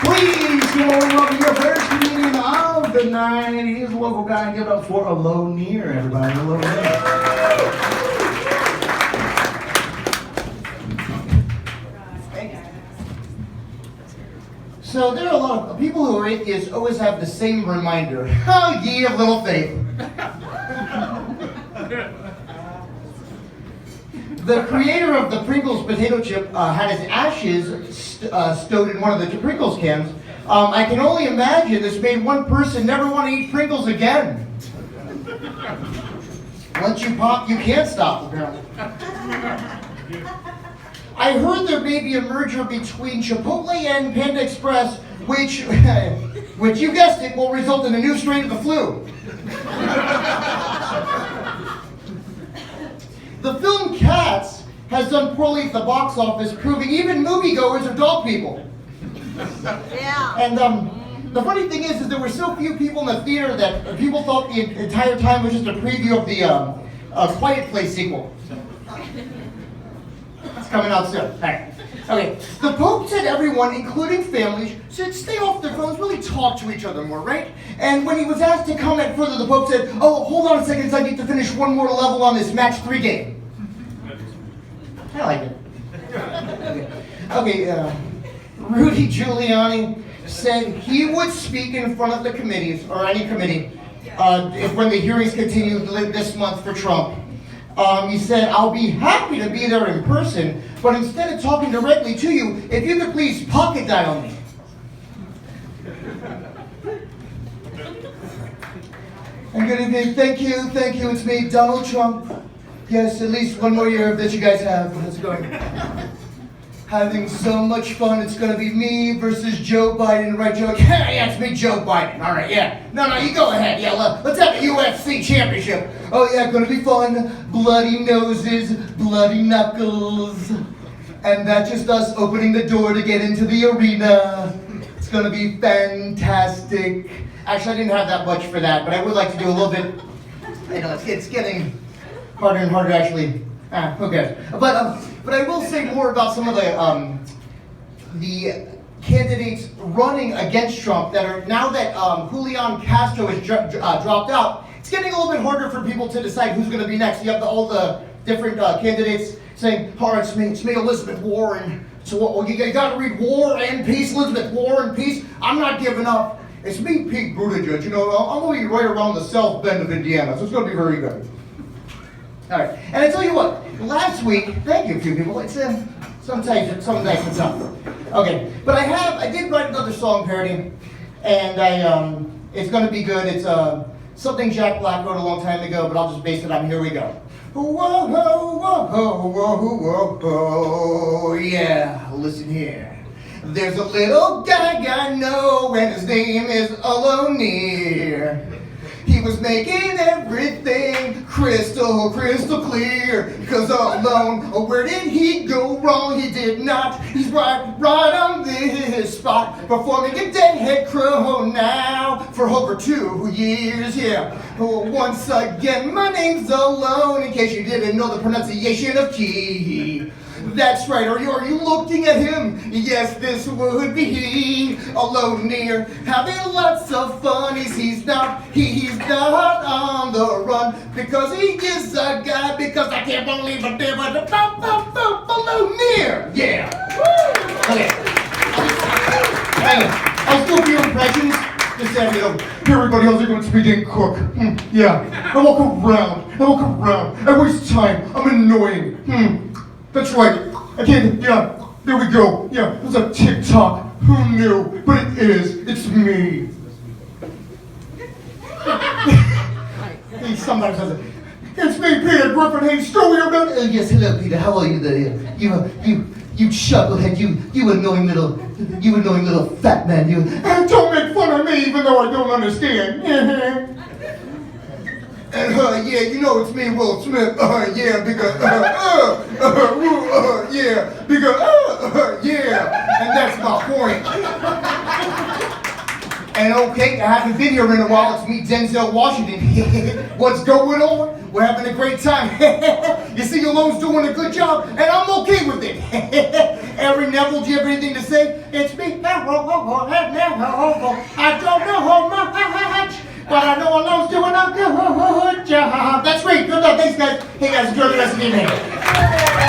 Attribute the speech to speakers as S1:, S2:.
S1: Please come on, welcome your first comedian of the night. He's a local guy. Give it up for Alone Near, everybody. Alone Near. So there are a lot of people who are atheists always have the same reminder. Oh, ye of little faith. The creator of the Pringles potato chip had his ashes stowed in one of the Pringles cans. I can only imagine this made one person never want to eat Pringles again. Once you pop, you can't stop, apparently. I heard there may be a merger between Chipotle and Panda Express, which you guessed it, will result in a new strain of the flu. The film Cats has done poorly at the box office, proving even moviegoers are dog people.
S2: Yeah.
S1: And the funny thing is there were so few people in the theater that people thought the entire time was just a preview of the Quiet Place sequel. It's coming out soon. All right. Okay. The Pope said everyone, including families, should stay off their phones, really talk to each other more, right? And when he was asked to comment further, the Pope said, "Oh, hold on a second, I need to finish one more level on this match 3 game." I like it. Okay. Rudy Giuliani said he would speak in front of the committees, or any committee, when the hearings continue this month for Trump. He said, "I'll be happy to be there in person, but instead of talking directly to you, if you could please pocket dial me." And good evening, thank you, it's me, Donald Trump. Yes, at least one more year that you guys have. How's it going? Having so much fun, it's gonna be me versus Joe Biden, right, Joe? Yeah, it's me, Joe Biden. All right, yeah. No, you go ahead. Yeah, let's have a UFC championship. Oh yeah, gonna be fun. Bloody noses, bloody knuckles. And that's just us opening the door to get into the arena. It's gonna be fantastic. Actually, I didn't have that much for that, but I would like to do a little bit. I know, it's getting harder and harder, actually. Who cares? But I will say more about some of the candidates running against Trump that are, now that Julian Castro has dropped out, it's getting a little bit harder for people to decide who's going to be next. You have all the different candidates saying, "All right, it's me, Elizabeth Warren. So you got to read War and Peace, Elizabeth War and Peace. I'm not giving up. It's me, Pete Buttigieg. You know, I'm going to be right around the South Bend of Indiana, so it's going to be very good." All right, and I tell you what, last week, thank you, a few people. It's sometimes it's tough. Okay, but I did write another song parody, and it's going to be good. It's something Jack Black wrote a long time ago, but I'll just base it on Here We Go. Whoa, whoa, whoa, whoa, whoa, whoa, yeah, listen here. There's a little guy I know, and his name is Alone Near. He was making everything crystal clear. Cause alone, where did he go wrong? He did not. He's right on this spot, performing a deadhead crow now for over 2 years, yeah. Once again, my name's Alone, in case you didn't know the pronunciation of key. That's right, are you looking at him? Yes, this would be he, Alone Near, having lots of fun. He's not on the run, because he is a guy, because I can't believe it, but Alone Near, yeah. Okay. I'll still do impressions. Just say, hey everybody, how's it going? It's me, Dan Cook. Yeah, I walk around, I waste time, I'm annoying. That's right. I can't, yeah, there we go. Yeah, it was a TikTok. Who knew? But it is. It's me. Somebody says it. It's me, Peter Griffin. Hey, story about it. Yes, hello, Peter. How are you there? You chucklehead. You annoying little fat man. You. Don't make fun of me, even though I don't understand. And yeah, you know it's me, Will Smith. Yeah, because yeah, because yeah, and that's my point. And okay, I haven't been here in a while. It's me, Denzel Washington. What's going on? We're having a great time. You see, Alone's doing a good job, and I'm okay with it. Every Neville, do you have anything to say? It's me, Neville. I don't know how much, but I know I'm doing a good job. That's great. Good luck. Thanks, guys. Hey, guys, enjoy the rest of the evening.